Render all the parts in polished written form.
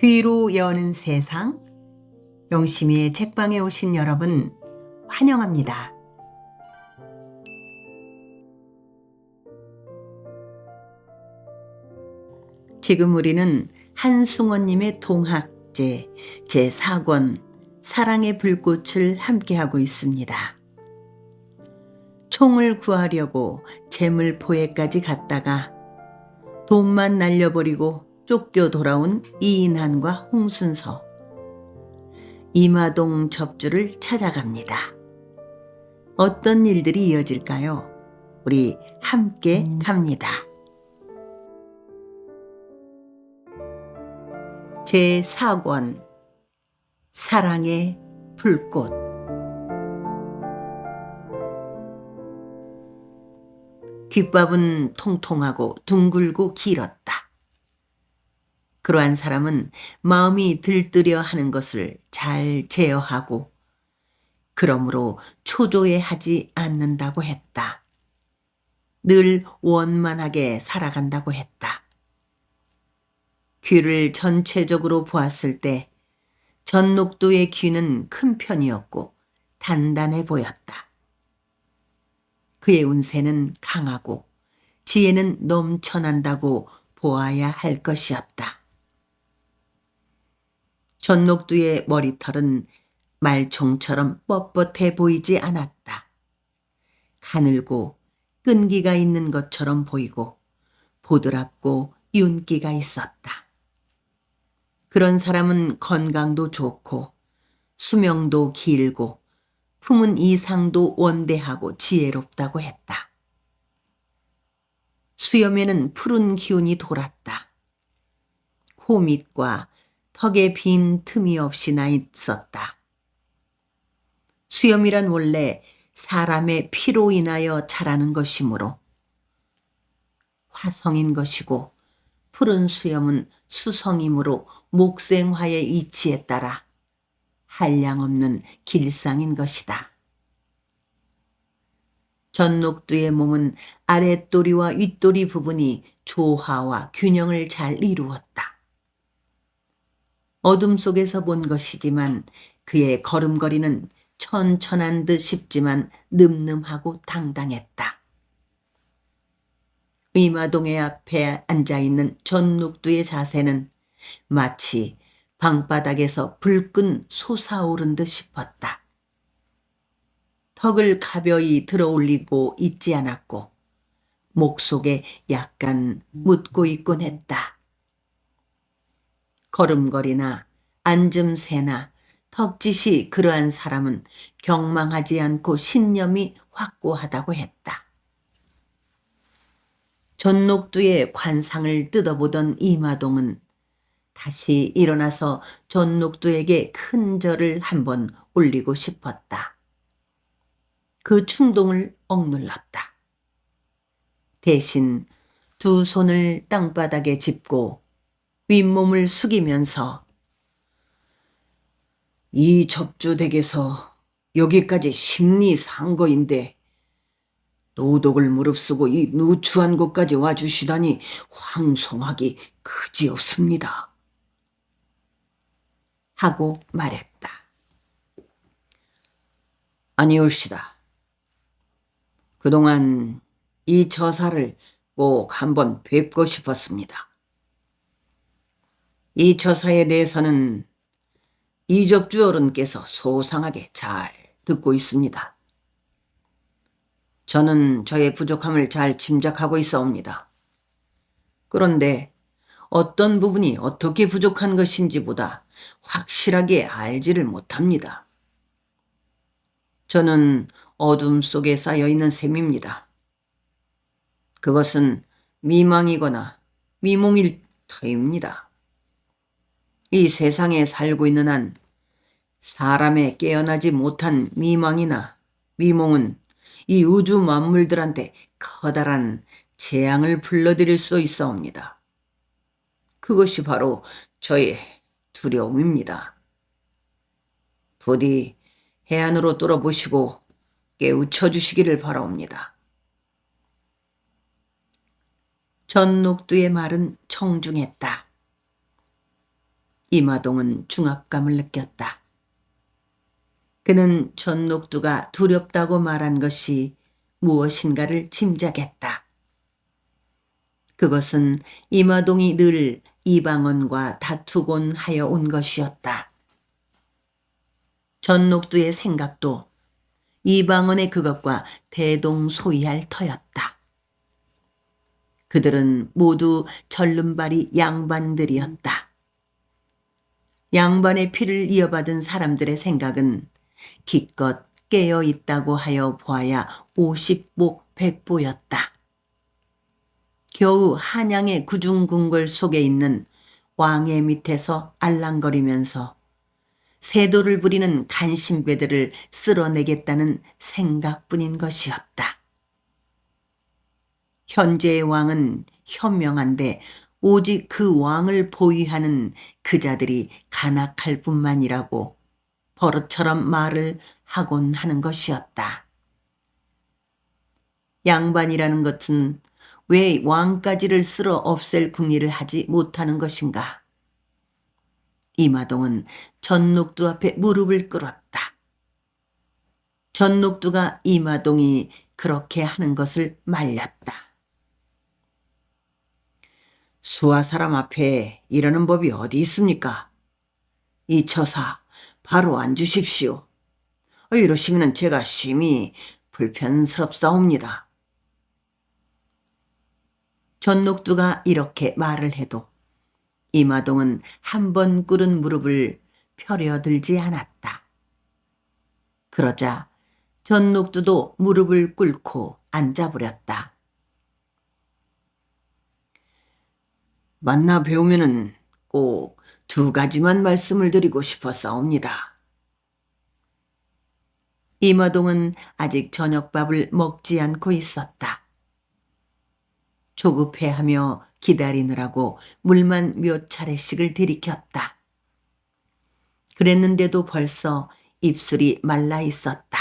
귀로 여는 세상, 영심이의 책방에 오신 여러분 환영합니다. 지금 우리는 한승원님의 동학제 제4권 사랑의 불꽃을 함께하고 있습니다. 총을 구하려고 재물포에까지 갔다가 돈만 날려버리고 쫓겨 돌아온 이인한과 홍순서, 이마동 접주를 찾아갑니다. 어떤 일들이 이어질까요? 우리 함께 갑니다. 제4권 사랑의 불꽃. 귓밥은 통통하고 둥글고 길었다. 그러한 사람은 마음이 들뜨려 하는 것을 잘 제어하고 그러므로 초조해하지 않는다고 했다. 늘 원만하게 살아간다고 했다. 귀를 전체적으로 보았을 때 전녹두의 귀는 큰 편이었고 단단해 보였다. 그의 운세는 강하고 지혜는 넘쳐난다고 보아야 할 것이었다. 전녹두의 머리털은 말총처럼 뻣뻣해 보이지 않았다. 가늘고 끈기가 있는 것처럼 보이고 보드랍고 윤기가 있었다. 그런 사람은 건강도 좋고 수명도 길고 품은 이상도 원대하고 지혜롭다고 했다. 수염에는 푸른 기운이 돌았다. 코 밑과 턱에 빈 틈이 없이 나 있었다. 수염이란 원래 사람의 피로 인하여 자라는 것이므로 화성인 것이고 푸른 수염은 수성이므로 목생화의 이치에 따라 한량없는 길상인 것이다. 전녹두의 몸은 아랫도리와 윗도리 부분이 조화와 균형을 잘 이루었다. 어둠 속에서 본 것이지만 그의 걸음걸이는 천천한 듯 싶지만 늠름하고 당당했다. 의마동의 앞에 앉아있는 전녹두의 자세는 마치 방바닥에서 불끈 솟아오른 듯 싶었다. 턱을 가벼이 들어올리고 있지 않았고 목 속에 약간 묻고 있곤 했다. 걸음걸이나 앉음새나 턱짓이 그러한 사람은 경망하지 않고 신념이 확고하다고 했다. 전녹두의 관상을 뜯어보던 이마동은 다시 일어나서 전녹두에게 큰 절을 한번 올리고 싶었다. 그 충동을 억눌렀다. 대신 두 손을 땅바닥에 짚고 윗몸을 숙이면서 이 접주댁에서 여기까지 심리 상거인데 노독을 무릅쓰고 이 누추한 곳까지 와주시다니 황송하기 그지없습니다. 하고 말했다. 아니올시다. 그동안 이 처사를 꼭 한번 뵙고 싶었습니다. 이 처사에 대해서는 이접주 어른께서 소상하게 잘 듣고 있습니다. 저는 저의 부족함을 잘 짐작하고 있사옵니다. 그런데 어떤 부분이 어떻게 부족한 것인지보다 확실하게 알지를 못합니다. 저는 어둠 속에 쌓여있는 셈입니다. 그것은 미망이거나 미몽일 터입니다. 이 세상에 살고 있는 한 사람의 깨어나지 못한 미망이나 미몽은 이 우주 만물들한테 커다란 재앙을 불러들일 수 있사옵니다. 그것이 바로 저의 두려움입니다. 부디 해안으로 뚫어보시고 깨우쳐 주시기를 바라옵니다. 전녹두의 말은 청중했다. 이마동은 중압감을 느꼈다. 그는 전녹두가 두렵다고 말한 것이 무엇인가를 짐작했다. 그것은 이마동이 늘 이방원과 다투곤 하여 온 것이었다. 전녹두의 생각도 이방원의 그것과 대동소이할 터였다. 그들은 모두 절름발이 양반들이었다. 양반의 피를 이어받은 사람들의 생각은 기껏 깨어 있다고 하여 보아야 50보 100보였다. 겨우 한양의 구중궁궐 속에 있는 왕의 밑에서 알랑거리면서 세도를 부리는 간신배들을 쓸어내겠다는 생각뿐인 것이었다. 현재의 왕은 현명한데 오직 그 왕을 보위하는 그자들이 간악할 뿐만이라고 버릇처럼 말을 하곤 하는 것이었다. 양반이라는 것은 왜 왕까지를 쓸어 없앨 궁리를 하지 못하는 것인가? 이마동은 전녹두 앞에 무릎을 꿇었다. 전녹두가 이마동이 그렇게 하는 것을 말렸다. 수하 사람 앞에 이러는 법이 어디 있습니까? 이 처사 바로 앉으십시오. 이러시면 제가 심히 불편스럽사옵니다. 전녹두가 이렇게 말을 해도 이마동은 한 번 꿇은 무릎을 펴려들지 않았다. 그러자 전녹두도 무릎을 꿇고 앉아버렸다. 만나 뵈우면은 꼭 2가지만 말씀을 드리고 싶어싸웁니다. 이마동은 아직 저녁밥을 먹지 않고 있었다. 조급해하며 기다리느라고 물만 몇 차례씩을 들이켰다. 그랬는데도 벌써 입술이 말라 있었다.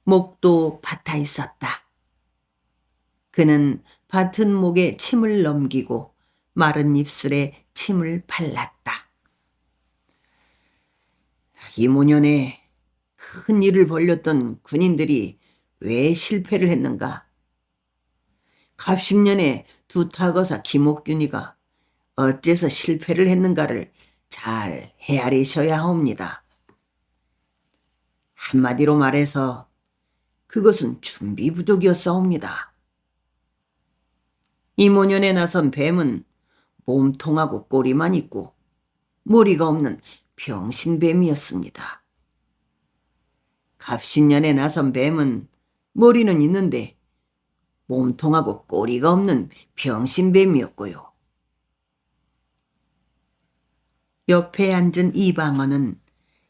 목도 밭아 있었다. 그는 밭은 목에 침을 넘기고 마른 입술에 침을 발랐다. 이모년에 큰 일을 벌였던 군인들이 왜 실패를 했는가? 갑십년에 두타거사 김옥균이가 어째서 실패를 했는가를 잘 헤아리셔야 하옵니다. 한마디로 말해서 그것은 준비 부족이었사옵니다. 이모년에 나선 뱀은 몸통하고 꼬리만 있고 머리가 없는 병신뱀이었습니다. 갑신년에 나선 뱀은 머리는 있는데 몸통하고 꼬리가 없는 병신뱀이었고요. 옆에 앉은 이방원은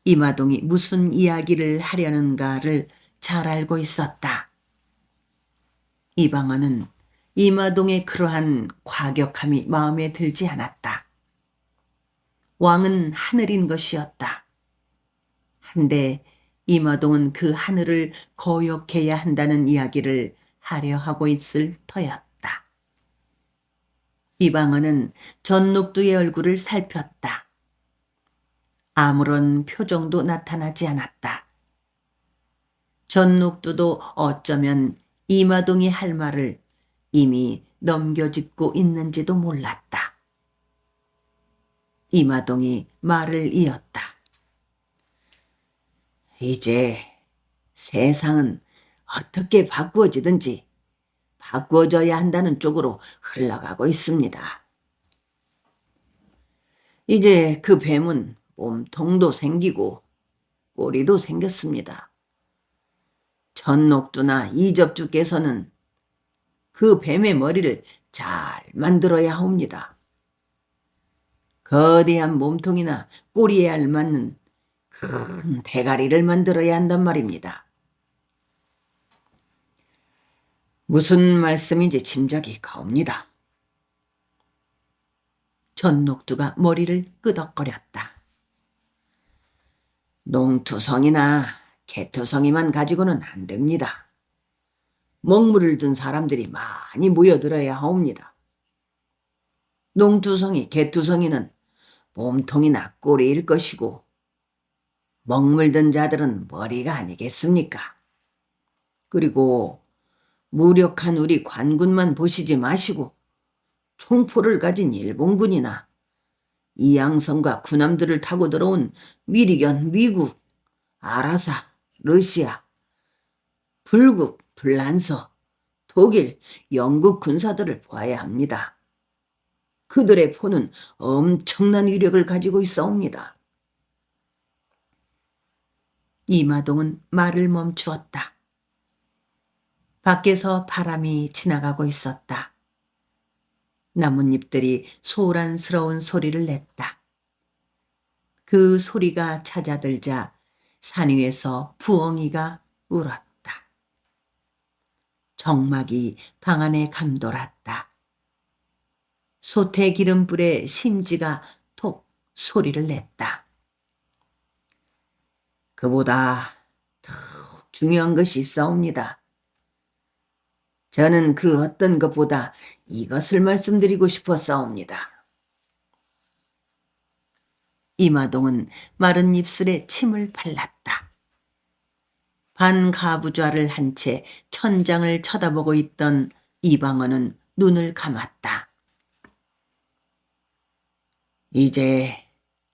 이마동이 무슨 이야기를 하려는가를 잘 알고 있었다. 이방원은 이마동의 그러한 과격함이 마음에 들지 않았다. 왕은 하늘인 것이었다. 한데 이마동은 그 하늘을 거역해야 한다는 이야기를 하려 하고 있을 터였다. 이방원은 전녹두의 얼굴을 살폈다. 아무런 표정도 나타나지 않았다. 전녹두도 어쩌면 이마동이 할 말을 이미 넘겨짚고 있는지도 몰랐다. 이마동이 말을 이었다. 이제 세상은 어떻게 바꾸어지든지 바꾸어져야 한다는 쪽으로 흘러가고 있습니다. 이제 그 뱀은 몸통도 생기고 꼬리도 생겼습니다. 전녹두나 이접주께서는 그 뱀의 머리를 잘 만들어야 합니다. 거대한 몸통이나 꼬리에 알맞는 큰 대가리를 만들어야 한단 말입니다. 무슨 말씀인지 짐작이 가옵니다. 전녹두가 머리를 끄덕거렸다. 농투성이나 개투성이만 가지고는 안 됩니다. 먹물을 든 사람들이 많이 모여들어야 하옵니다. 농투성이, 개투성이는 몸통이나 꼬리일 것이고 먹물든 자들은 머리가 아니겠습니까? 그리고 무력한 우리 관군만 보시지 마시고 총포를 가진 일본군이나 이양성과 군함들을 타고 들어온 미리견, 미국, 아라사, 러시아, 불국, 불란서, 독일, 영국 군사들을 보아야 합니다. 그들의 포는 엄청난 위력을 가지고 있사옵니다. 이마동은 말을 멈추었다. 밖에서 바람이 지나가고 있었다. 나뭇잎들이 소란스러운 소리를 냈다. 그 소리가 찾아들자 산 위에서 부엉이가 울었다. 정막이 방 안에 감돌았다. 솥의 기름불에 심지가 톡 소리를 냈다. 그보다 더 중요한 것이 있사옵니다. 저는 그 어떤 것보다 이것을 말씀드리고 싶었사옵니다. 이마동은 마른 입술에 침을 발랐다. 반가부좌를 한 채 천장을 쳐다보고 있던 이방원은 눈을 감았다. 이제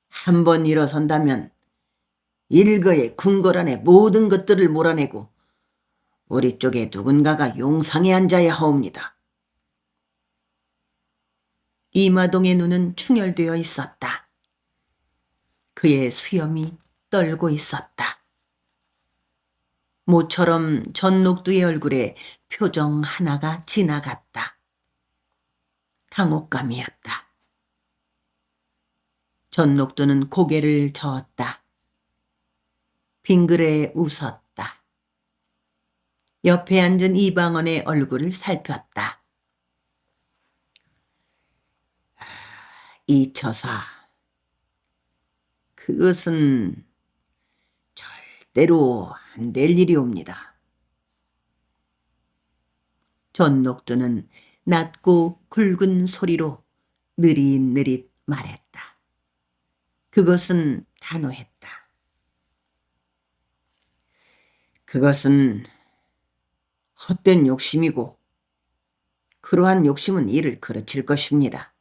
한 번 일어선다면 일거에 궁궐 안에 모든 것들을 몰아내고 우리 쪽에 누군가가 용상에 앉아야 하옵니다. 이마동의 눈은 충혈되어 있었다. 그의 수염이 떨고 있었다. 모처럼 전녹두의 얼굴에 표정 하나가 지나갔다. 당혹감이었다. 전녹두는 고개를 저었다. 빙그레 웃었다. 옆에 앉은 이방원의 얼굴을 살폈다. 이 처사, 그것은 절대로 안 될 일이옵니다. 전녹두는 낮고 굵은 소리로 느릿느릿 말했다. 그것은 단호했다. 그것은 헛된 욕심이고 그러한 욕심은 일을 그르칠 것입니다.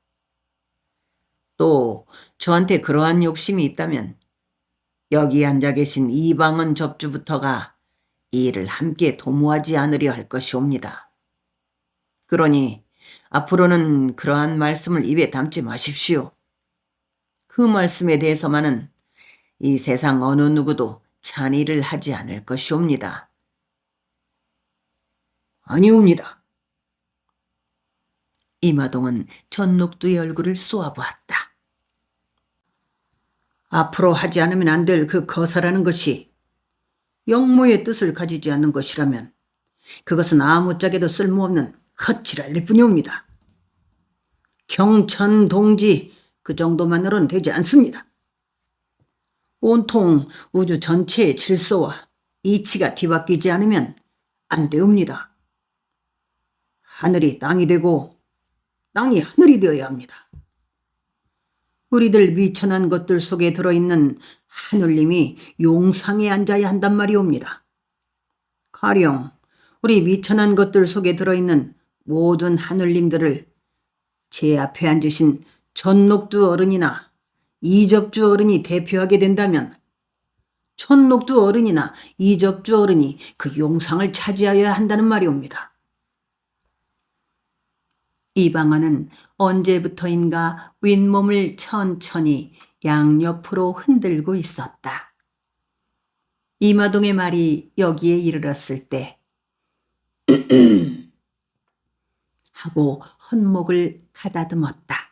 또 저한테 그러한 욕심이 있다면 여기 앉아 계신 이방원 접주부터가 이 일을 함께 도모하지 않으려 할 것이옵니다. 그러니 앞으로는 그러한 말씀을 입에 담지 마십시오. 그 말씀에 대해서만은 이 세상 어느 누구도 찬의를 하지 않을 것이옵니다. 아니옵니다. 이마동은 전녹두의 얼굴을 쏘아보았다. 앞으로 하지 않으면 안 될 그 거사라는 것이 영모의 뜻을 가지지 않는 것이라면 그것은 아무짝에도 쓸모없는 헛지랄일 뿐이옵니다. 경천 동지 그 정도만으로는 되지 않습니다. 온통 우주 전체의 질서와 이치가 뒤바뀌지 않으면 안 되옵니다. 하늘이 땅이 되고 땅이 하늘이 되어야 합니다. 우리들 미천한 것들 속에 들어있는 하늘님이 용상에 앉아야 한단 말이옵니다. 가령 우리 미천한 것들 속에 들어있는 모든 하늘님들을 제 앞에 앉으신 전녹두 어른이나 이접주 어른이 대표하게 된다면 전녹두 어른이나 이접주 어른이 그 용상을 차지하여야 한다는 말이옵니다. 이방원은 언제부터인가 윗몸을 천천히 양옆으로 흔들고 있었다. 이마동의 말이 여기에 이르렀을 때 하고 헛목을 가다듬었다.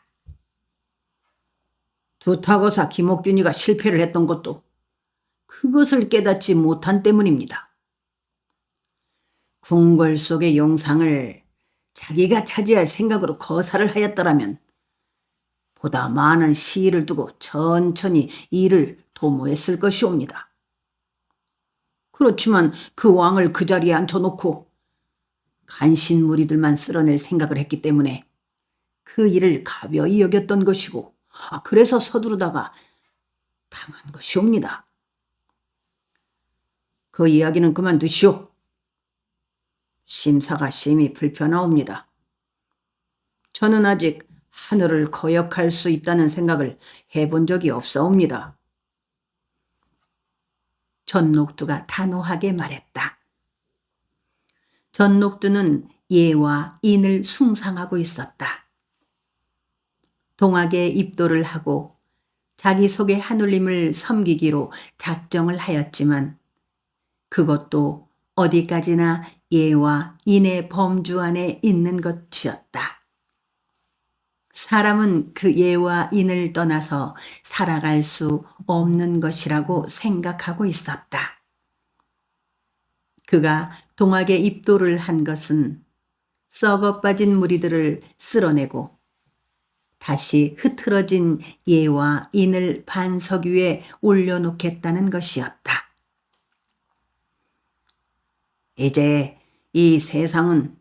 두타거사 김옥균이가 실패를 했던 것도 그것을 깨닫지 못한 때문입니다. 궁궐 속의 용상을 자기가 차지할 생각으로 거사를 하였더라면 보다 많은 시일을 두고 천천히 일을 도모했을 것이옵니다. 그렇지만 그 왕을 그 자리에 앉혀놓고 간신무리들만 쓸어낼 생각을 했기 때문에 그 일을 가벼이 여겼던 것이고 그래서 서두르다가 당한 것이옵니다. 그 이야기는 그만두시오. 심사가 심히 불편하옵니다. 저는 아직 하늘을 거역할 수 있다는 생각을 해본 적이 없사옵니다. 전녹두가 단호하게 말했다. 전녹두는 예와 인을 숭상하고 있었다. 동학에 입도를 하고 자기 속의 하눌림을 섬기기로 작정을 하였지만 그것도 어디까지나 예와 인의 범주 안에 있는 것이었다. 사람은 그 예와 인을 떠나서 살아갈 수 없는 것이라고 생각하고 있었다. 그가 동학에 입도를 한 것은 썩어 빠진 무리들을 쓸어내고 다시 흐트러진 예와 인을 반석 위에 올려놓겠다는 것이었다. 이제 이 세상은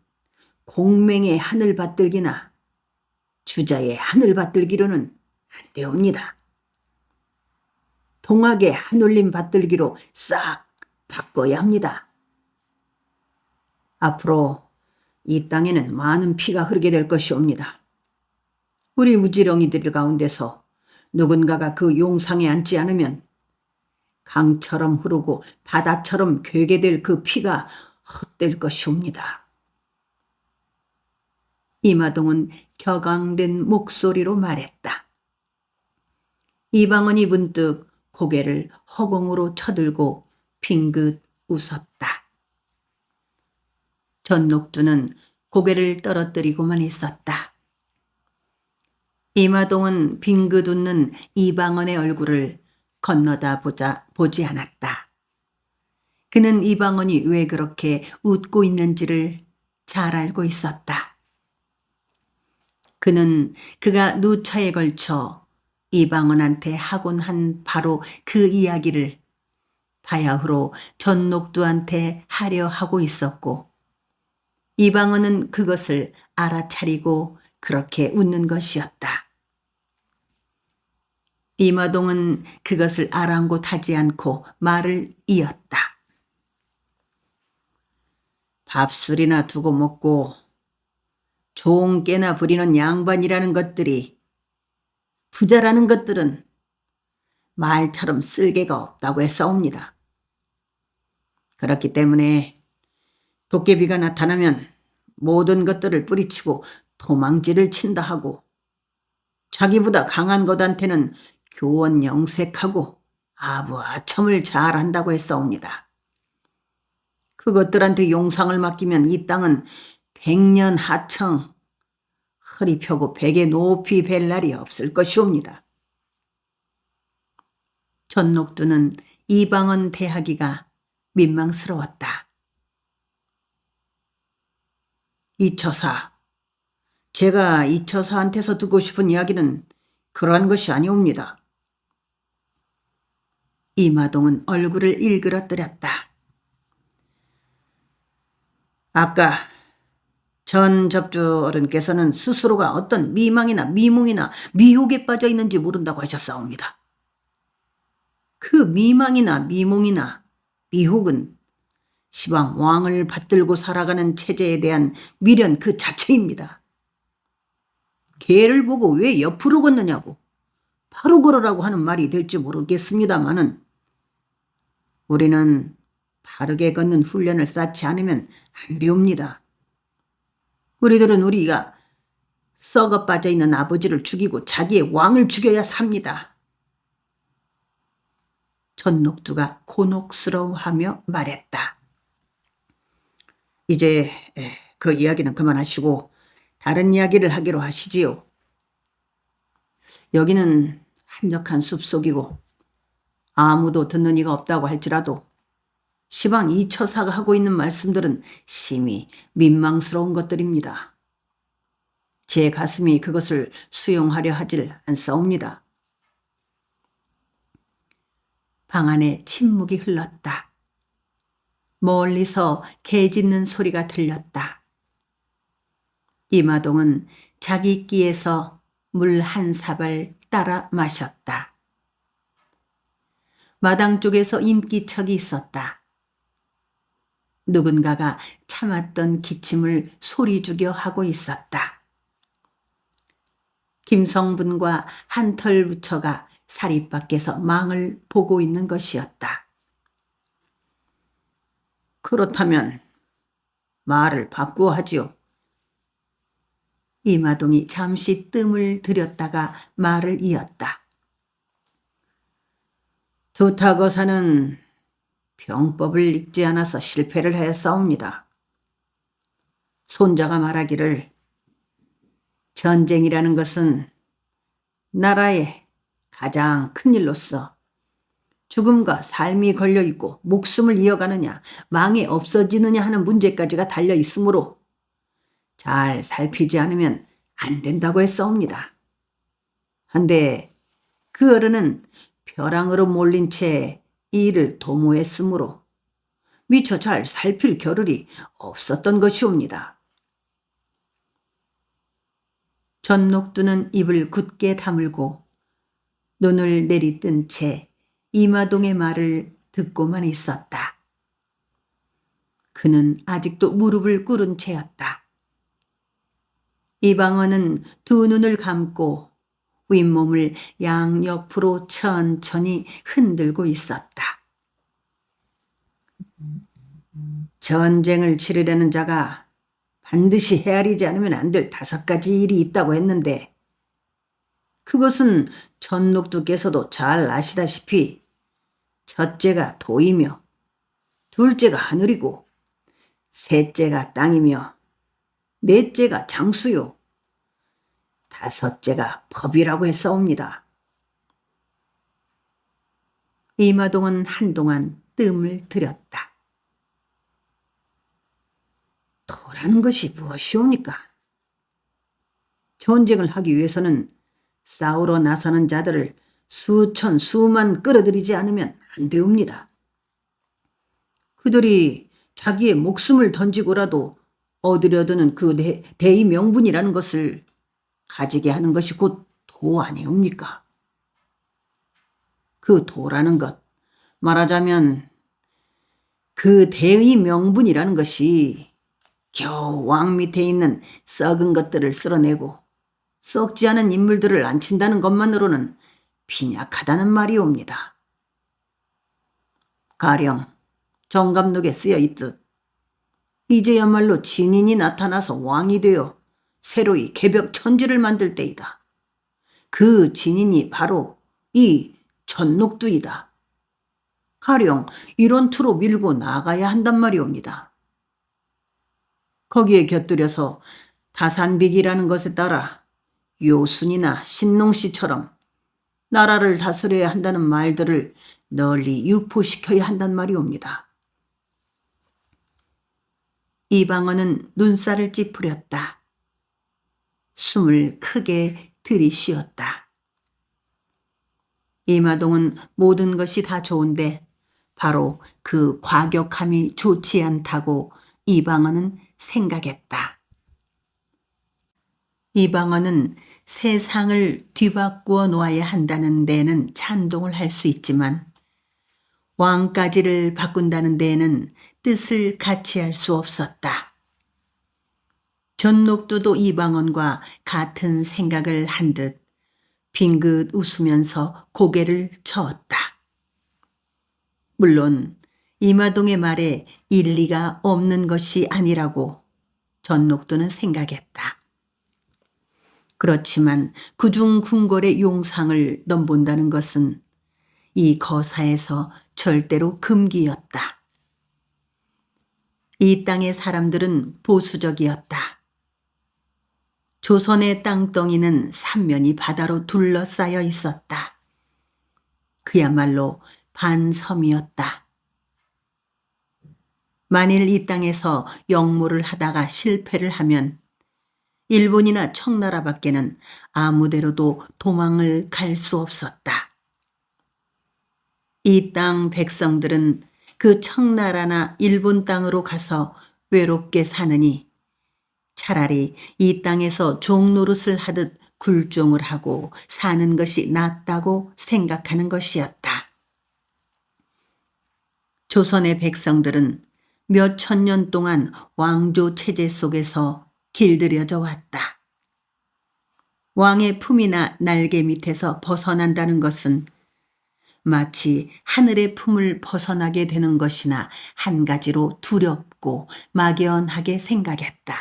공맹의 하늘 받들기나 주자의 하늘 받들기로는 안 되옵니다. 동학의 하눌림 받들기로 싹 바꿔야 합니다. 앞으로 이 땅에는 많은 피가 흐르게 될 것이옵니다. 우리 무지렁이들 가운데서 누군가가 그 용상에 앉지 않으면 강처럼 흐르고 바다처럼 괴게 될 그 피가 헛될 것이옵니다. 이마동은 격앙된 목소리로 말했다. 이방원이 문득 고개를 허공으로 쳐들고 빙긋 웃었다. 전녹두는 고개를 떨어뜨리고만 있었다. 이마동은 빙긋 웃는 이방원의 얼굴을 건너다 보지 않았다. 그는 이방원이 왜 그렇게 웃고 있는지를 잘 알고 있었다. 그는 그가 누차에 걸쳐 이방원한테 하곤 한 바로 그 이야기를 바야흐로 전녹두한테 하려 하고 있었고 이방원은 그것을 알아차리고 그렇게 웃는 것이었다. 이마동은 그것을 아랑곳하지 않고 말을 이었다. 밥술이나 두고 먹고 좋은 깨나 부리는 양반이라는 것들이 부자라는 것들은 말처럼 쓸개가 없다고 했사옵니다. 그렇기 때문에 도깨비가 나타나면 모든 것들을 뿌리치고 도망질을 친다 하고 자기보다 강한 것한테는 교원 영색하고 아부아첨을 잘한다고 했사옵니다. 그것들한테 용상을 맡기면 이 땅은 100년 하청 허리 펴고 베개 높이 벨 날이 없을 것이옵니다. 전녹두는 이방원 대하기가 민망스러웠다. 이처사, 제가 이처사한테서 듣고 싶은 이야기는 그러한 것이 아니옵니다. 이마동은 얼굴을 일그러뜨렸다. 아까 전 접주 어른께서는 스스로가 어떤 미망이나 미몽이나 미혹에 빠져 있는지 모른다고 하셨사옵니다. 그 미망이나 미몽이나 미혹은 시방 왕을 받들고 살아가는 체제에 대한 미련 그 자체입니다. 개를 보고 왜 옆으로 걷느냐고 바로 걸으라고 하는 말이 될지 모르겠습니다마는 우리는 바르게 걷는 훈련을 쌓지 않으면 안 되옵니다. 우리들은 우리가 썩어 빠져 있는 아버지를 죽이고 자기의 왕을 죽여야 삽니다. 전녹두가 곤혹스러워하며 말했다. 이제 그 이야기는 그만하시고 다른 이야기를 하기로 하시지요. 여기는 한적한 숲속이고 아무도 듣는 이가 없다고 할지라도 시방 이처사가 하고 있는 말씀들은 심히 민망스러운 것들입니다. 제 가슴이 그것을 수용하려 하질 않사옵니다. 방 안에 침묵이 흘렀다. 멀리서 개 짖는 소리가 들렸다. 이마동은 자기 끼에서 물 한 사발 따라 마셨다. 마당 쪽에서 인기척이 있었다. 누군가가 참았던 기침을 소리 죽여 하고 있었다. 김성분과 한털 부처가 사립밖에서 망을 보고 있는 것이었다. 그렇다면 말을 바꾸어 하지요. 이마동이 잠시 뜸을 들였다가 말을 이었다. 두타거사는 병법을 읽지 않아서 실패를 했사옵니다. 손자가 말하기를 전쟁이라는 것은 나라의 가장 큰 일로서 죽음과 삶이 걸려있고 목숨을 이어가느냐 망이 없어지느냐 하는 문제까지가 달려있으므로 잘 살피지 않으면 안 된다고 했사옵니다. 한데 그 어른은 벼랑으로 몰린 채 이 일을 도모했으므로 미처 잘 살필 겨를이 없었던 것이옵니다. 전녹두는 입을 굳게 다물고 눈을 내리뜬 채 이마동의 말을 듣고만 있었다. 그는 아직도 무릎을 꿇은 채였다. 이방원은 두 눈을 감고 윗몸을 양옆으로 천천히 흔들고 있었다. 전쟁을 치르려는 자가 반드시 헤아리지 않으면 안 될 5가지 일이 있다고 했는데 그것은 전녹두께서도 잘 아시다시피 첫째가 도이며 둘째가 하늘이고 셋째가 땅이며 넷째가 장수요 다섯째가 법이라고 했사옵니다. 이마동은 한동안 뜸을 들였다. 도라는 것이 무엇이옵니까? 전쟁을 하기 위해서는 싸우러 나서는 자들을 수천 수만 끌어들이지 않으면 안 되옵니다. 그들이 자기의 목숨을 던지고라도 얻으려드는 그 대의 명분이라는 것을 가지게 하는 것이 곧 도 아니옵니까? 그 도라는 것, 말하자면 그 대의 명분이라는 것이 겨우 왕 밑에 있는 썩은 것들을 쓸어내고 썩지 않은 인물들을 앉힌다는 것만으로는 빈약하다는 말이옵니다. 가령 정감록에 쓰여 있듯 이제야말로 진인이 나타나서 왕이 되어 새로이 개벽천지를 만들 때이다. 그 진인이 바로 이 전녹두이다. 가령 이런 투로 밀고 나가야 한단 말이옵니다. 거기에 곁들여서 다산빅이라는 것에 따라 요순이나 신농씨처럼 나라를 다스려야 한다는 말들을 널리 유포시켜야 한단 말이옵니다. 이방원은 눈살을 찌푸렸다. 숨을 크게 들이쉬었다. 이마동은 모든 것이 다 좋은데 바로 그 과격함이 좋지 않다고 이방원은 생각했다. 이방원은 세상을 뒤바꾸어 놓아야 한다는 데에는 찬동을 할 수 있지만 왕까지를 바꾼다는 데에는 뜻을 같이 할 수 없었다. 전녹두도 이방원과 같은 생각을 한 듯 빙긋 웃으면서 고개를 저었다. 물론 이마동의 말에 일리가 없는 것이 아니라고 전녹두는 생각했다. 그렇지만 그중 궁궐의 용상을 넘본다는 것은 이 거사에서 절대로 금기였다. 이 땅의 사람들은 보수적이었다. 조선의 땅덩이는 삼면이 바다로 둘러싸여 있었다. 그야말로 반섬이었다. 만일 이 땅에서 역모를 하다가 실패를 하면 일본이나 청나라 밖에는 아무데로도 도망을 갈 수 없었다. 이 땅 백성들은 그 청나라나 일본 땅으로 가서 외롭게 사느니 차라리 이 땅에서 종노릇을 하듯 굴종을 하고 사는 것이 낫다고 생각하는 것이었다. 조선의 백성들은 몇 천 년 동안 왕조 체제 속에서 길들여져 왔다. 왕의 품이나 날개 밑에서 벗어난다는 것은 마치 하늘의 품을 벗어나게 되는 것이나 한 가지로 두렵고 막연하게 생각했다.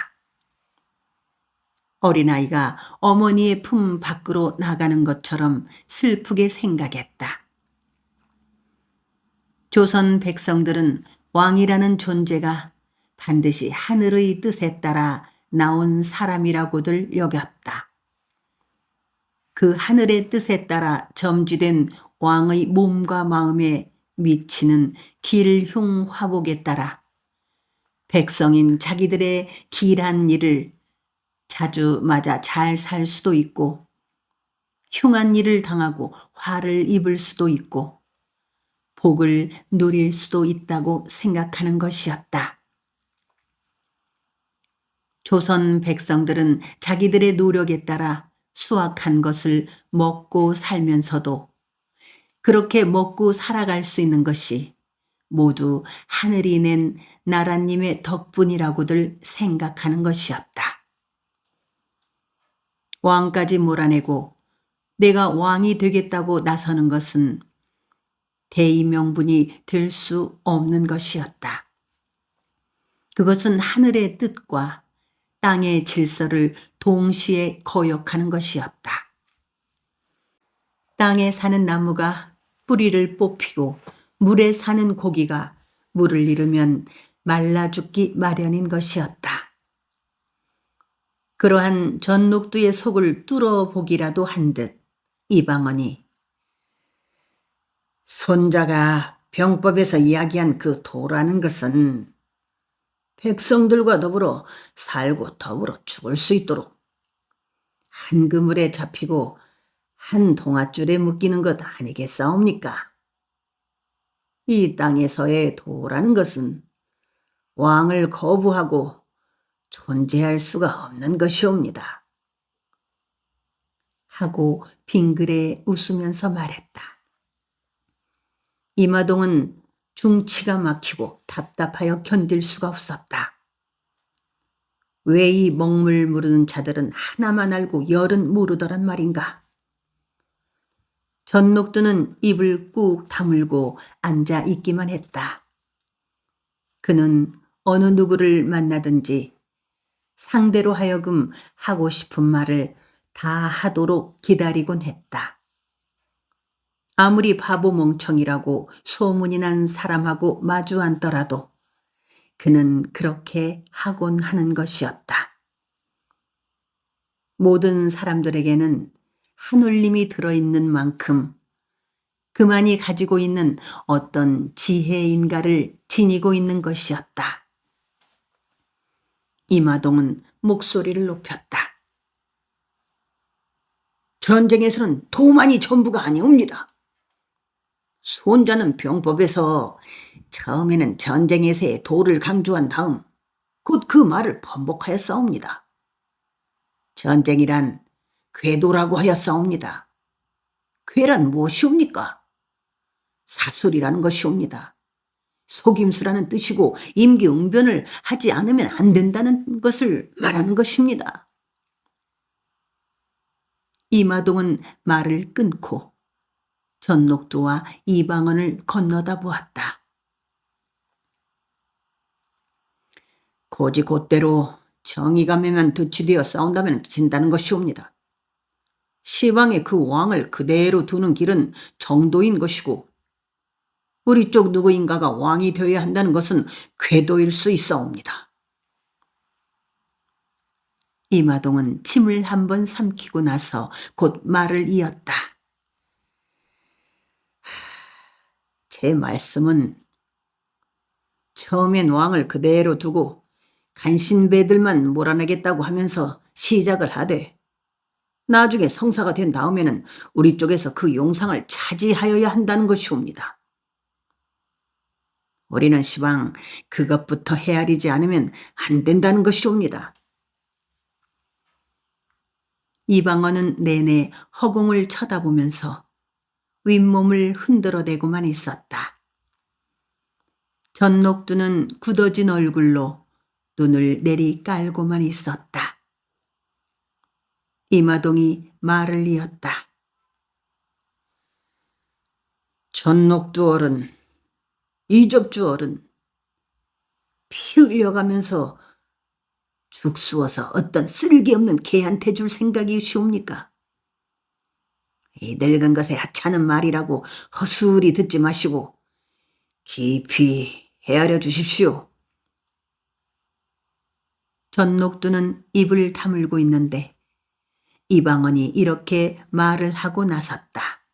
어린아이가 어머니의 품 밖으로 나가는 것처럼 슬프게 생각했다. 조선 백성들은 왕이라는 존재가 반드시 하늘의 뜻에 따라 나온 사람이라고들 여겼다. 그 하늘의 뜻에 따라 점지된 왕의 몸과 마음에 미치는 길흉화복에 따라 백성인 자기들의 길한 일을 자주 맞아 잘 살 수도 있고 흉한 일을 당하고 화를 입을 수도 있고 복을 누릴 수도 있다고 생각하는 것이었다. 조선 백성들은 자기들의 노력에 따라 수확한 것을 먹고 살면서도 그렇게 먹고 살아갈 수 있는 것이 모두 하늘이 낸 나라님의 덕분이라고들 생각하는 것이었다. 왕까지 몰아내고 내가 왕이 되겠다고 나서는 것은 대의명분이 될 수 없는 것이었다. 그것은 하늘의 뜻과 땅의 질서를 동시에 거역하는 것이었다. 땅에 사는 나무가 뿌리를 뽑히고 물에 사는 고기가 물을 잃으면 말라 죽기 마련인 것이었다. 그러한 전녹두의 속을 뚫어보기라도 한 듯 이방원이 손자가 병법에서 이야기한 그 도라는 것은 백성들과 더불어 살고 더불어 죽을 수 있도록 한 그물에 잡히고 한 동아줄에 묶이는 것 아니겠사옵니까? 이 땅에서의 도라는 것은 왕을 거부하고 존재할 수가 없는 것이옵니다. 하고 빙그레 웃으면서 말했다. 이마동은 중치가 막히고 답답하여 견딜 수가 없었다. 왜 이 먹물 무르는 자들은 하나만 알고 열은 모르더란 말인가? 전녹두는 입을 꾹 다물고 앉아 있기만 했다. 그는 어느 누구를 만나든지 상대로 하여금 하고 싶은 말을 다 하도록 기다리곤 했다. 아무리 바보 멍청이라고 소문이 난 사람하고 마주 앉더라도 그는 그렇게 하곤 하는 것이었다. 모든 사람들에게는 한 울림이 들어있는 만큼 그만이 가지고 있는 어떤 지혜인가를 지니고 있는 것이었다. 이마동은 목소리를 높였다. 전쟁에서는 도만이 전부가 아니옵니다. 손자는 병법에서 처음에는 전쟁에서의 도를 강조한 다음 곧 그 말을 번복하였사옵니다. 전쟁이란 궤도라고 하였사옵니다. 궤란 무엇이옵니까? 사술이라는 것이옵니다. 속임수라는 뜻이고 임기응변을 하지 않으면 안 된다는 것을 말하는 것입니다. 이마동은 말을 끊고 전녹두와 이방원을 건너다 보았다. 고지곧대로 정의가 매면 덫이되어 싸운다면 진다는 것이옵니다. 시방의 그 왕을 그대로 두는 길은 정도인 것이고 우리 쪽 누구인가가 왕이 되어야 한다는 것은 궤도일 수 있사옵니다. 이마동은 침을 한번 삼키고 나서 곧 말을 이었다. 제 말씀은 처음엔 왕을 그대로 두고 간신배들만 몰아내겠다고 하면서 시작을 하되 나중에 성사가 된 다음에는 우리 쪽에서 그 용상을 차지하여야 한다는 것이옵니다. 우리는 시방 그것부터 헤아리지 않으면 안 된다는 것이옵니다. 이방원은 내내 허공을 쳐다보면서 윗몸을 흔들어대고만 있었다. 전녹두는 굳어진 얼굴로 눈을 내리 깔고만 있었다. 이마동이 말을 이었다. 전녹두 어른, 이접주 어른, 피 흘려가면서 죽수어서 어떤 쓸개없는 개한테 줄 생각이시옵니까? 이 늙은 것에 하찮은 말이라고 허술히 듣지 마시고 깊이 헤아려 주십시오. 전녹두는 입을 다물고 있는데 이방원이 이렇게 말을 하고 나섰다.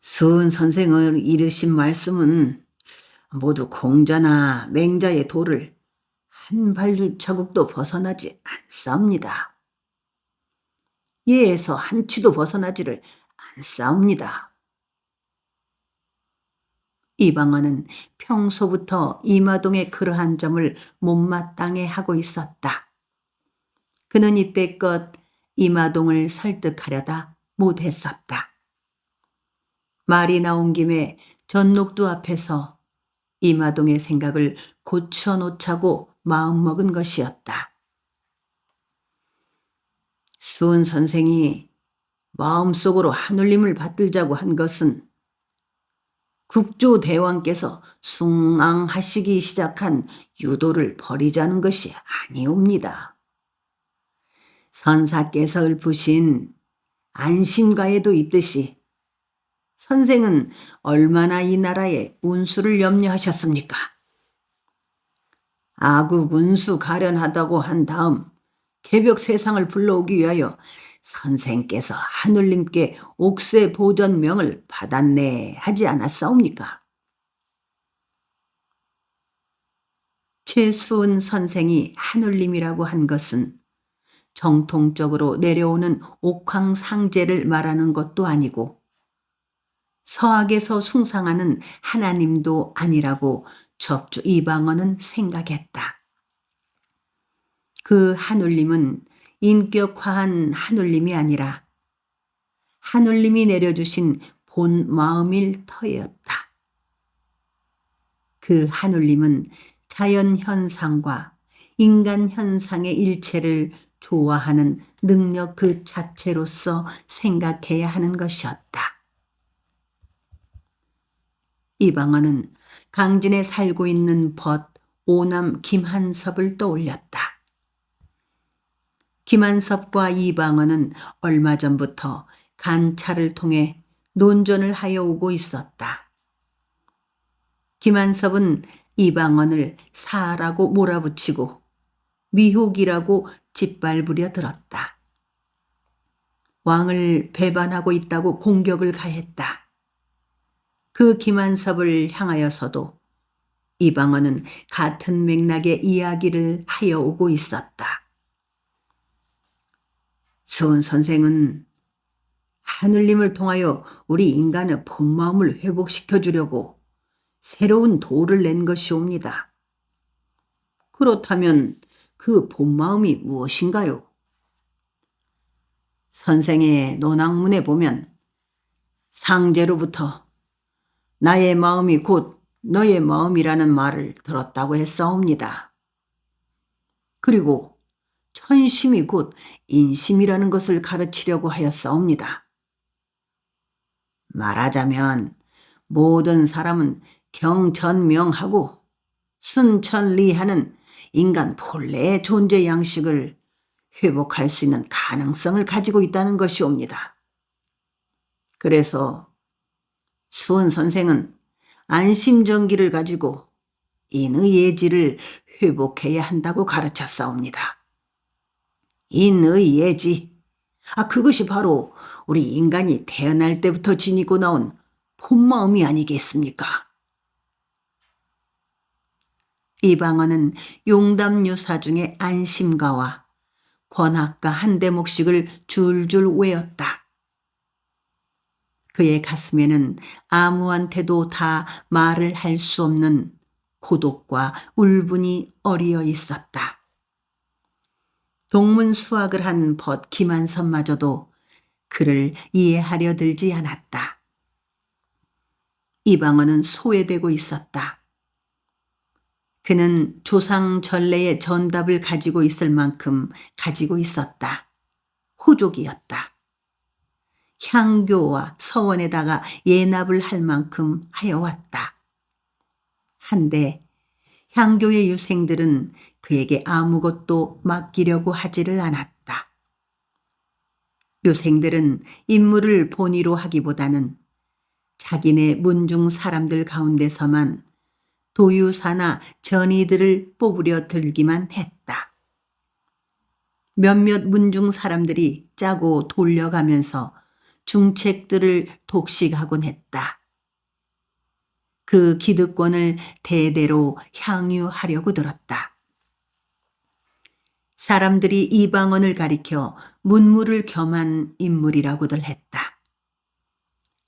수은 선생을 이르신 말씀은 모두 공자나 맹자의 도를 한 발자국도 벗어나지 않사옵니다. 예에서 한 치도 벗어나지를 않사옵니다. 이방원은 평소부터 이마동의 그러한 점을 못마땅해 하고 있었다. 그는 이때껏 이마동을 설득하려다 못했었다. 말이 나온 김에 전녹두 앞에서 이마동의 생각을 고쳐놓자고 마음먹은 것이었다. 수은 선생이 마음속으로 하늘님을 받들자고 한 것은 국조대왕께서 숭앙하시기 시작한 유도를 버리자는 것이 아니옵니다. 선사께서 읊으신 안심가에도 있듯이 선생은 얼마나 이 나라의 운수를 염려하셨습니까? 아국 운수 가련하다고 한 다음 개벽 세상을 불러오기 위하여 선생께서 하늘님께 옥새 보전명을 받았네 하지 않았사옵니까? 최수은 선생이 하늘님이라고 한 것은 정통적으로 내려오는 옥황상제를 말하는 것도 아니고 서학에서 숭상하는 하나님도 아니라고 적주 이방원은 생각했다. 그 하늘님은 인격화한 하늘님이 아니라 하늘님이 내려주신 본 마음일 터였다. 그 하늘님은 자연 현상과 인간 현상의 일체를 조화하는 능력 그 자체로서 생각해야 하는 것이었다. 이방원은 강진에 살고 있는 벗 오남 김한섭을 떠올렸다. 김한섭과 이방원은 얼마 전부터 간차를 통해 논전을 하여 오고 있었다. 김한섭은 이방원을 사라고 몰아붙이고 미혹이라고 짓밟으려 들었다. 왕을 배반하고 있다고 공격을 가했다. 그 김한섭을 향하여서도 이방원은 같은 맥락의 이야기를 하여 오고 있었다. 수은 선생은 하늘님을 통하여 우리 인간의 본마음을 회복시켜 주려고 새로운 도를 낸 것이옵니다. 그렇다면 그 본마음이 무엇인가요? 선생의 논학문에 보면 상제로부터 나의 마음이 곧 너의 마음이라는 말을 들었다고 했사옵니다. 그리고 천심이 곧 인심이라는 것을 가르치려고 하였사옵니다. 말하자면 모든 사람은 경천명하고 순천리하는 인간 본래의 존재 양식을 회복할 수 있는 가능성을 가지고 있다는 것이옵니다. 그래서 수은 선생은 안심정기를 가지고 인의예지를 회복해야 한다고 가르쳤사옵니다. 인의예지. 그것이 바로 우리 인간이 태어날 때부터 지니고 나온 본마음이 아니겠습니까? 이방원은 용담유사 중에 안심가와 권학가 한 대목씩을 줄줄 외웠다. 그의 가슴에는 아무한테도 다 말을 할 수 없는 고독과 울분이 어리어 있었다. 동문수학을 한 벗 김한선마저도 그를 이해하려 들지 않았다. 이방원은 소외되고 있었다. 그는 조상 전래의 전답을 가지고 있을 만큼 가지고 있었다. 호족이었다. 향교와 서원에다가 예납을 할 만큼 하여왔다. 한데 향교의 유생들은 그에게 아무것도 맡기려고 하지를 않았다. 유생들은 임무를 본의로 하기보다는 자기네 문중 사람들 가운데서만 도유사나 전이들을 뽑으려 들기만 했다. 몇몇 문중 사람들이 짜고 돌려가면서 중책들을 독식하곤 했다. 그 기득권을 대대로 향유하려고 들었다. 사람들이 이방원을 가리켜 문무를 겸한 인물이라고들 했다.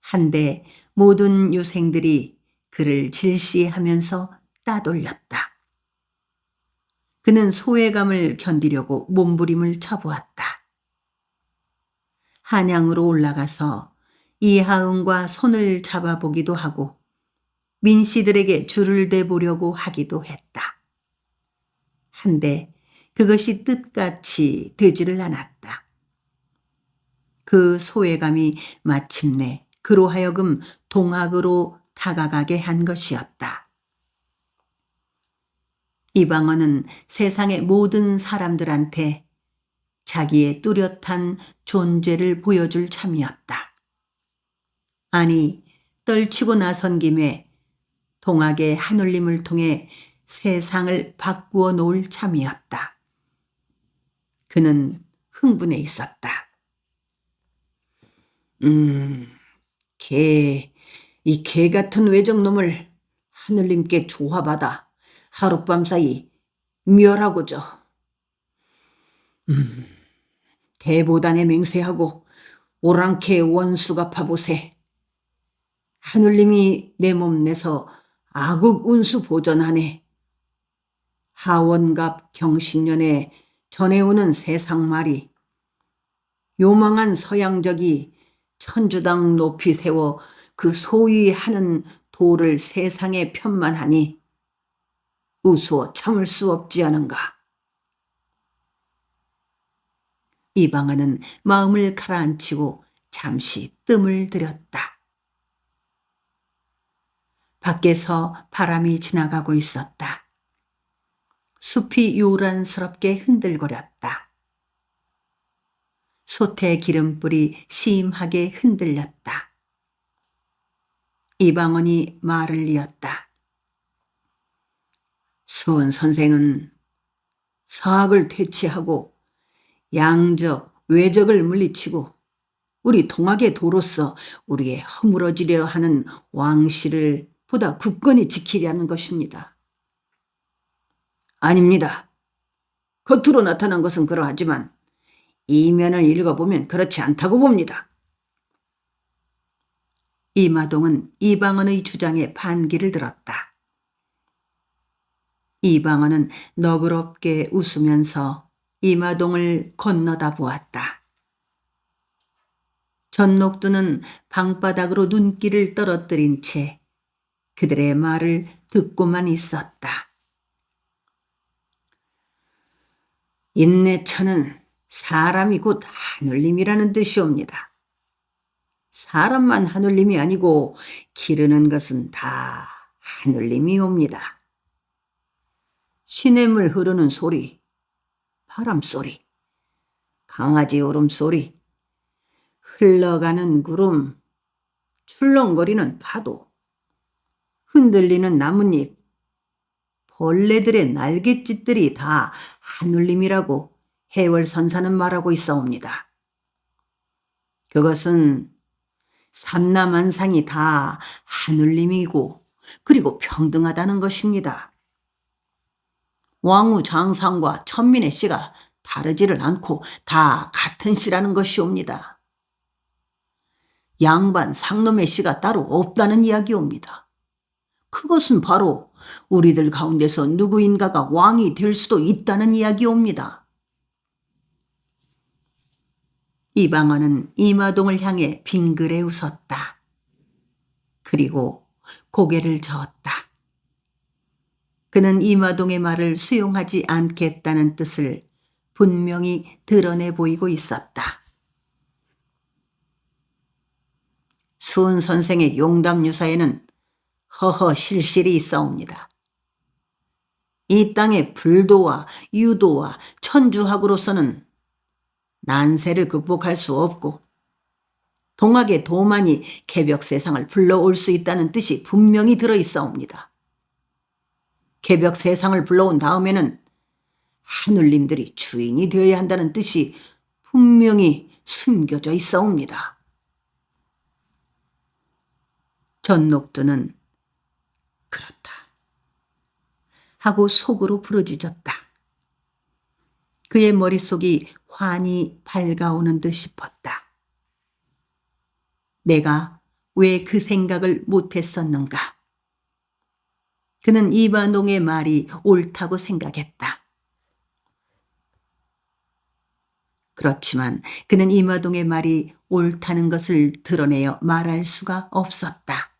한데 모든 유생들이 그를 질시하면서 따돌렸다. 그는 소외감을 견디려고 몸부림을 쳐보았다. 한양으로 올라가서 이하응과 손을 잡아보기도 하고 민씨들에게 줄을 대보려고 하기도 했다. 한데 그것이 뜻같이 되지를 않았다. 그 소외감이 마침내 그로 하여금 동학으로 다가가게 한 것이었다. 이방원은 세상의 모든 사람들한테 자기의 뚜렷한 존재를 보여줄 참이었다. 아니, 떨치고 나선 김에 동학의 한울림을 통해 세상을 바꾸어 놓을 참이었다. 그는 흥분해 있었다. 이 개 같은 외적놈을 하늘님께 조화받아 하룻밤 사이 멸하고저. 대보단에 맹세하고 오랑캐 원수가 파보세. 하늘님이 내 몸 내서 아국 운수 보전하네. 하원갑 경신년에 전해오는 세상말이 요망한 서양적이 천주당 높이 세워 그 소위 하는 도를 세상에 편만하니 우스워 참을 수 없지 않은가. 이방원은 마음을 가라앉히고 잠시 뜸을 들였다. 밖에서 바람이 지나가고 있었다. 숲이 요란스럽게 흔들거렸다. 솥의 기름불이 심하게 흔들렸다. 이방원이 말을 이었다. 수원 선생은 서학을 퇴치하고 양적, 외적을 물리치고 우리 동학의 도로서 우리의 허물어지려 하는 왕실을 보다 굳건히 지키려는 것입니다. 아닙니다. 겉으로 나타난 것은 그러하지만 이면을 읽어보면 그렇지 않다고 봅니다. 이마동은 이방원의 주장에 반기를 들었다. 이방원은 너그럽게 웃으면서 이마동을 건너다 보았다. 전녹두는 방바닥으로 눈길을 떨어뜨린 채 그들의 말을 듣고만 있었다. 인내처는 사람이 곧 하늘님이라는 뜻이옵니다. 사람만 하늘님이 아니고 기르는 것은 다 하늘님이옵니다. 시냇물 흐르는 소리, 바람소리, 강아지 울음소리, 흘러가는 구름, 출렁거리는 파도, 흔들리는 나뭇잎, 벌레들의 날갯짓들이 다 하늘님이라고 해월선사는 말하고 있사옵니다. 그것은 삼라만상이 다 하늘님이고 그리고 평등하다는 것입니다. 왕후 장상과 천민의 씨가 다르지를 않고 다 같은 씨라는 것이옵니다. 양반 상놈의 씨가 따로 없다는 이야기옵니다. 그것은 바로 우리들 가운데서 누구인가가 왕이 될 수도 있다는 이야기옵니다. 이방원은 이마동을 향해 빙그레 웃었다. 그리고 고개를 저었다. 그는 이마동의 말을 수용하지 않겠다는 뜻을 분명히 드러내 보이고 있었다. 수은 선생의 용담 유사에는 허허 실실이 있사옵니다. 이 땅의 불도와 유도와 천주학으로서는 난세를 극복할 수 없고 동학의 도만이 개벽 세상을 불러올 수 있다는 뜻이 분명히 들어있사옵니다. 개벽 세상을 불러온 다음에는 하늘님들이 주인이 되어야 한다는 뜻이 분명히 숨겨져 있사옵니다. 전녹두는 그렇다 하고 속으로 부르짖었다. 그의 머릿속이 환히 밝아오는 듯 싶었다. 내가 왜 그 생각을 못했었는가? 그는 이반동의 말이 옳다고 생각했다. 그렇지만 그는 이마동의 말이 옳다는 것을 드러내어 말할 수가 없었다.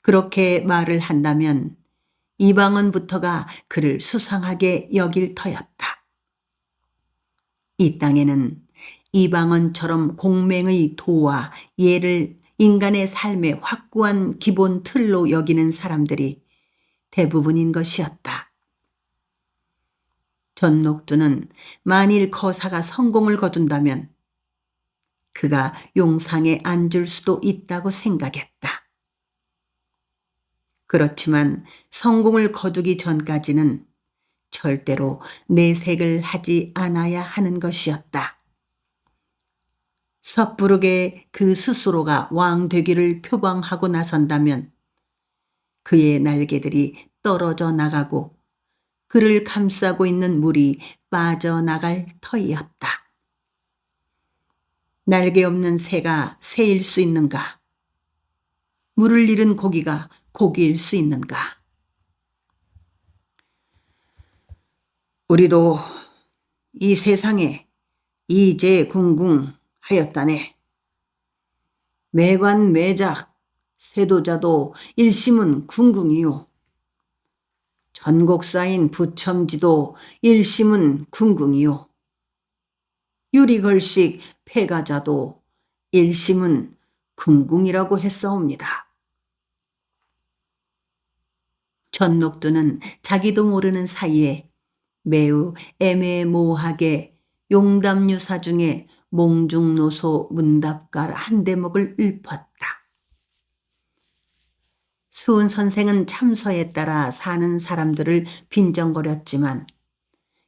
그렇게 말을 한다면 이방원부터가 그를 수상하게 여길 터였다. 이 땅에는 이방원처럼 공맹의 도와 예를 인간의 삶의 확고한 기본 틀로 여기는 사람들이 대부분인 것이었다. 전녹두는 만일 거사가 성공을 거둔다면 그가 용상에 앉을 수도 있다고 생각했다. 그렇지만 성공을 거두기 전까지는 절대로 내색을 하지 않아야 하는 것이었다. 섣부르게 그 스스로가 왕 되기를 표방하고 나선다면 그의 날개들이 떨어져 나가고 그를 감싸고 있는 물이 빠져나갈 터이었다. 날개 없는 새가 새일 수 있는가? 물을 잃은 고기가 고기일 수 있는가? 우리도 이 세상에 이제궁궁하였다네. 매관 매작 세도자도 일심은 궁궁이요. 전곡사인 부첨지도 일심은 궁궁이요. 유리걸식 폐가자도 일심은 궁궁이라고 했사옵니다. 전녹두는 자기도 모르는 사이에 매우 애매모호하게 용담유사 중에 몽중노소 문답갈 한 대목을 읊었다. 수은 선생은 참서에 따라 사는 사람들을 빈정거렸지만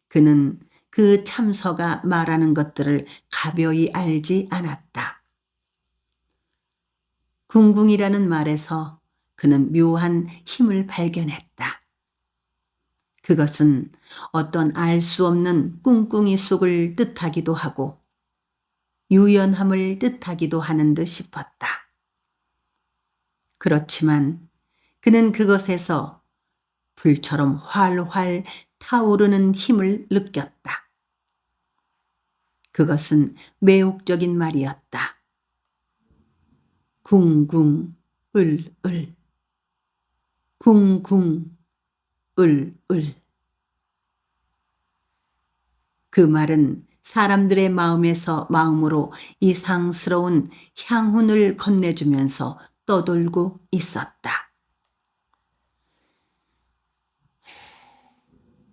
그는 그 참서가 말하는 것들을 가벼이 알지 않았다. 궁궁이라는 말에서 그는 묘한 힘을 발견했다. 그것은 어떤 알 수 없는 꿍꿍이 속을 뜻하기도 하고 유연함을 뜻하기도 하는 듯 싶었다. 그렇지만 그는 그것에서 불처럼 활활 타오르는 힘을 느꼈다. 그것은 매혹적인 말이었다. 궁궁 을을 궁궁 을을. 그 말은 사람들의 마음에서 마음으로 이상스러운 향훈을 건네주면서 떠돌고 있었다.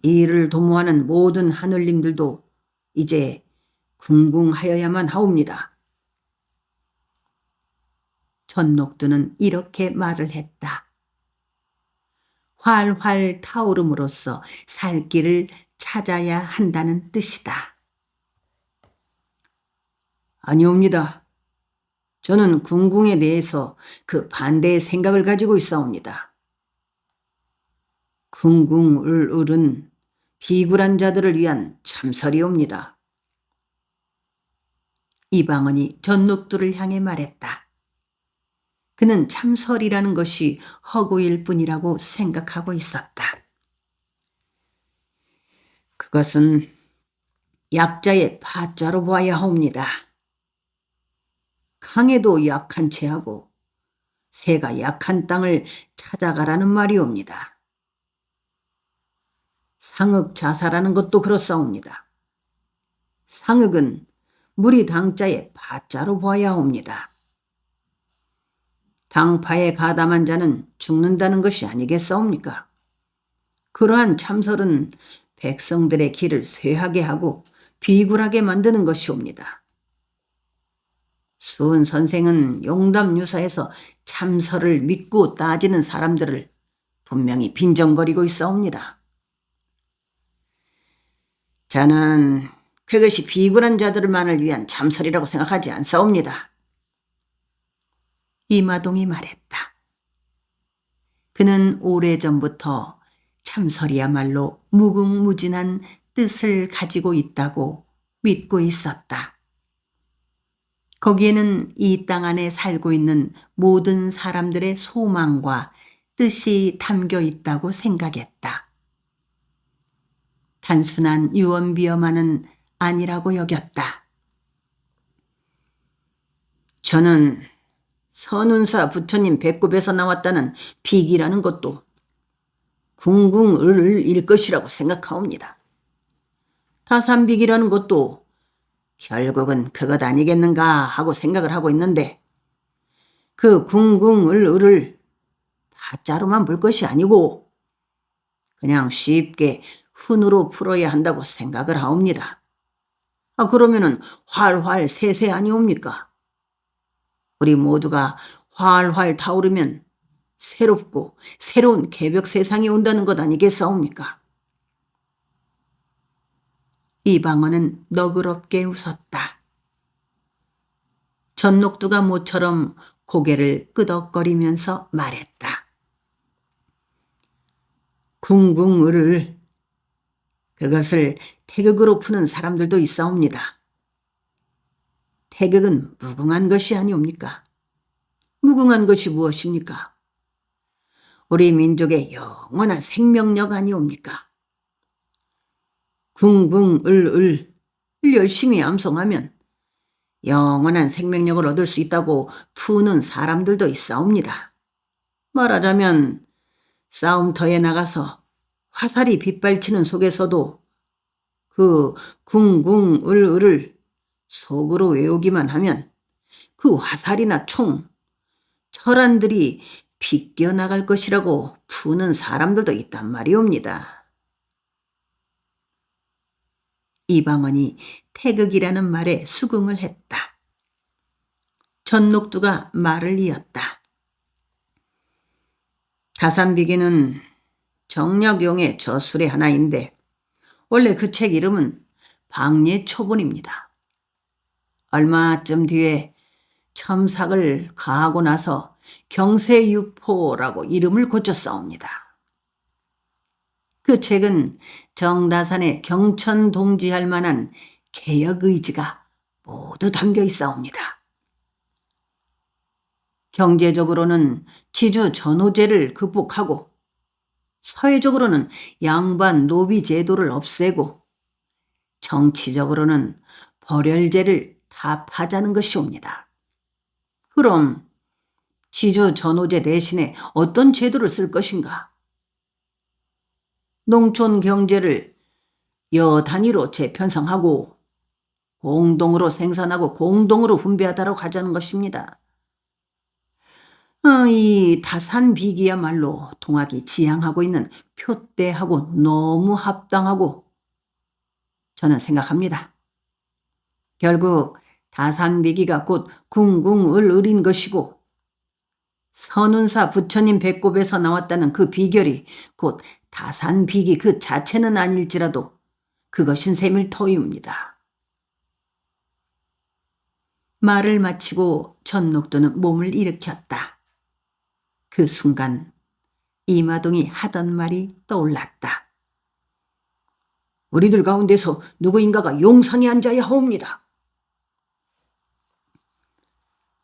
이 일을 도모하는 모든 하늘님들도 이제 궁궁하여야만 하옵니다. 전녹두는 이렇게 말을 했다. 활활 타오름으로써 살 길을 찾아야 한다는 뜻이다. 아니옵니다. 저는 궁궁에 대해서 그 반대의 생각을 가지고 있사옵니다. 궁궁을을은 비굴한 자들을 위한 참설이옵니다. 이방원이 전녹두를 향해 말했다. 그는 참설이라는 것이 허구일 뿐이라고 생각하고 있었다. 그것은 약자의 파자로 봐야 하옵니다. 강에도 약한 채하고 새가 약한 땅을 찾아가라는 말이옵니다. 상흑 자사라는 것도 그렇사옵니다. 상흑은 물이 당자의 파자로 봐야 합니다. 당파에 가담한 자는 죽는다는 것이 아니겠사옵니까? 그러한 참설은 백성들의 길을 쇠하게 하고 비굴하게 만드는 것이옵니다. 수은 선생은 용담유사에서 참설을 믿고 따지는 사람들을 분명히 빈정거리고 있사옵니다. 저는 그것이 비굴한 자들만을 위한 참설이라고 생각하지 않사옵니다. 이마동이 말했다. 그는 오래전부터 참설이야말로 무궁무진한 뜻을 가지고 있다고 믿고 있었다. 거기에는 이 땅 안에 살고 있는 모든 사람들의 소망과 뜻이 담겨 있다고 생각했다. 단순한 유언비어만은 아니라고 여겼다. 저는 선운사 부처님 배꼽에서 나왔다는 비기라는 것도 궁궁을일 것이라고 생각하옵니다. 다산비기라는 것도 결국은 그것 아니겠는가 하고 생각을 하고 있는데 그 궁궁을을 파자로만 볼 것이 아니고 그냥 쉽게 훈으로 풀어야 한다고 생각을 하옵니다. 그러면은 활활 세세 아니옵니까? 우리 모두가 활활 타오르면 새롭고 새로운 개벽 세상이 온다는 것 아니겠사옵니까? 이방원은 너그럽게 웃었다. 전녹두가 모처럼 고개를 끄덕거리면서 말했다. 궁궁을을 그것을 태극으로 푸는 사람들도 있사옵니다. 태극은 무궁한 것이 아니옵니까? 무궁한 것이 무엇입니까? 우리 민족의 영원한 생명력 아니옵니까? 궁궁을을 열심히 암송하면 영원한 생명력을 얻을 수 있다고 푸는 사람들도 있사옵니다. 말하자면 싸움터에 나가서 화살이 빗발치는 속에서도 그 궁궁을을 속으로 외우기만 하면 그 화살이나 총, 철안들이 비껴나갈 것이라고 푸는 사람들도 있단 말이옵니다. 이방원이 태극이라는 말에 수긍을 했다. 전녹두가 말을 이었다. 다산비기는 정약용의 저술의 하나인데 원래 그 책 이름은 방예초본입니다. 얼마쯤 뒤에 첨삭을 가하고 나서 경세유포라고 이름을 고쳤사옵니다. 그 책은 정다산에 경천동지할 만한 개혁 의지가 모두 담겨 있사옵니다. 경제적으로는 지주 전호제를 극복하고 사회적으로는 양반 노비 제도를 없애고 정치적으로는 벌열제를 타파하자는 것이옵니다. 그럼 지주 전호제 대신에 어떤 제도를 쓸 것인가? 농촌 경제를 여 단위로 재편성하고 공동으로 생산하고 공동으로 분배하도록 하자는 것입니다. 이 다산비기야말로 동학이 지향하고 있는 표대하고 너무 합당하고 저는 생각합니다. 결국 다산비기가 곧 궁궁을을인 것이고 선운사 부처님 배꼽에서 나왔다는 그 비결이 곧 다산비기 그 자체는 아닐지라도 그것인 셈일 터이옵니다. 말을 마치고 전녹두는 몸을 일으켰다. 그 순간 이마동이 하던 말이 떠올랐다. 우리들 가운데서 누구인가가 용상에 앉아야 하옵니다.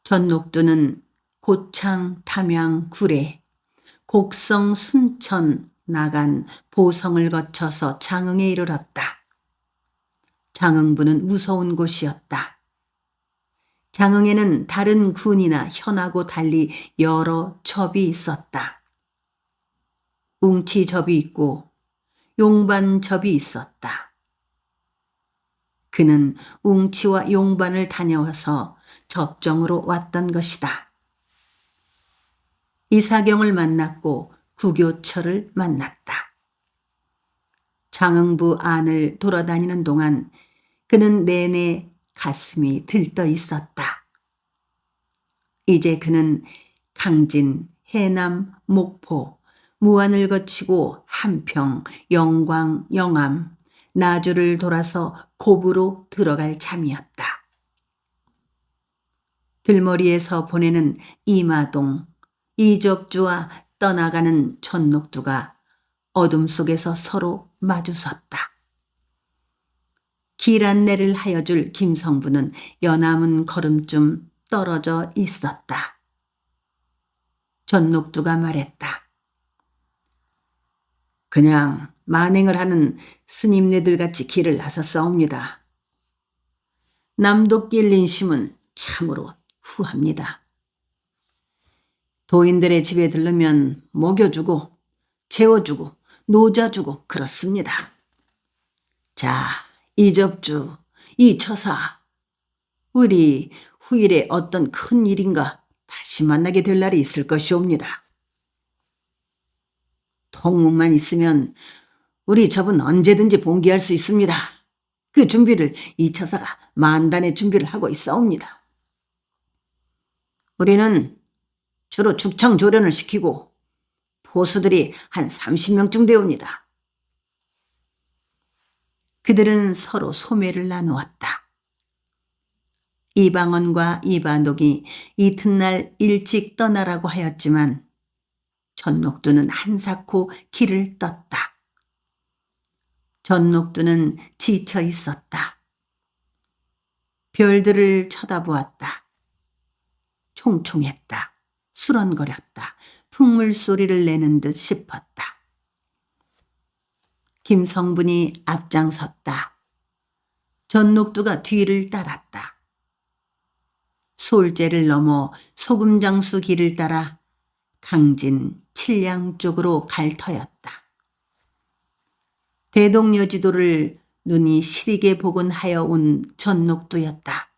전녹두는 고창, 담양, 구례, 곡성, 순천, 나간, 보성을 거쳐서 장흥에 이르렀다. 장흥부는 무서운 곳이었다. 장흥에는 다른 군이나 현하고 달리 여러 접이 있었다. 웅치접이 있고 용반접이 있었다. 그는 웅치와 용반을 다녀와서 접정으로 왔던 것이다. 이사경을 만났고 구교철을 만났다. 장흥부 안을 돌아다니는 동안 그는 내내 가슴이 들떠 있었다. 이제 그는 강진, 해남, 목포, 무안을 거치고 한평, 영광, 영암, 나주를 돌아서 고부로 들어갈 참이었다. 들머리에서 보내는 이마동, 이적주와 떠나가는 전녹두가 어둠 속에서 서로 마주섰다. 길 안내를 하여줄 김성부는 여남은 걸음쯤 떨어져 있었다. 전녹두가 말했다. 그냥 만행을 하는 스님네들 같이 길을 나섰사옵니다. 남도길 인심은 참으로 후합니다. 도인들의 집에 들르면 먹여주고 재워주고 노자주고 그렇습니다. 자, 이접주, 이 처사, 우리 후일에 어떤 큰 일인가 다시 만나게 될 날이 있을 것이옵니다. 통문만 있으면 우리 접은 언제든지 봉기할 수 있습니다. 그 준비를 이 처사가 만단의 준비를 하고 있사옵니다. 우리는 주로 죽창 조련을 시키고 포수들이 한 30명쯤 되옵니다. 그들은 서로 소매를 나누었다. 이방원과 이반독이 이튿날 일찍 떠나라고 하였지만 전녹두는 한사코 길을 떴다. 전녹두는 지쳐 있었다. 별들을 쳐다보았다. 총총했다. 수런거렸다. 풍물 소리를 내는 듯 싶었다. 김성분이 앞장섰다. 전녹두가 뒤를 따랐다. 솔제를 넘어 소금장수 길을 따라 강진, 칠량 쪽으로 갈 터였다. 대동여지도를 눈이 시리게 보곤 하여 온 전녹두였다.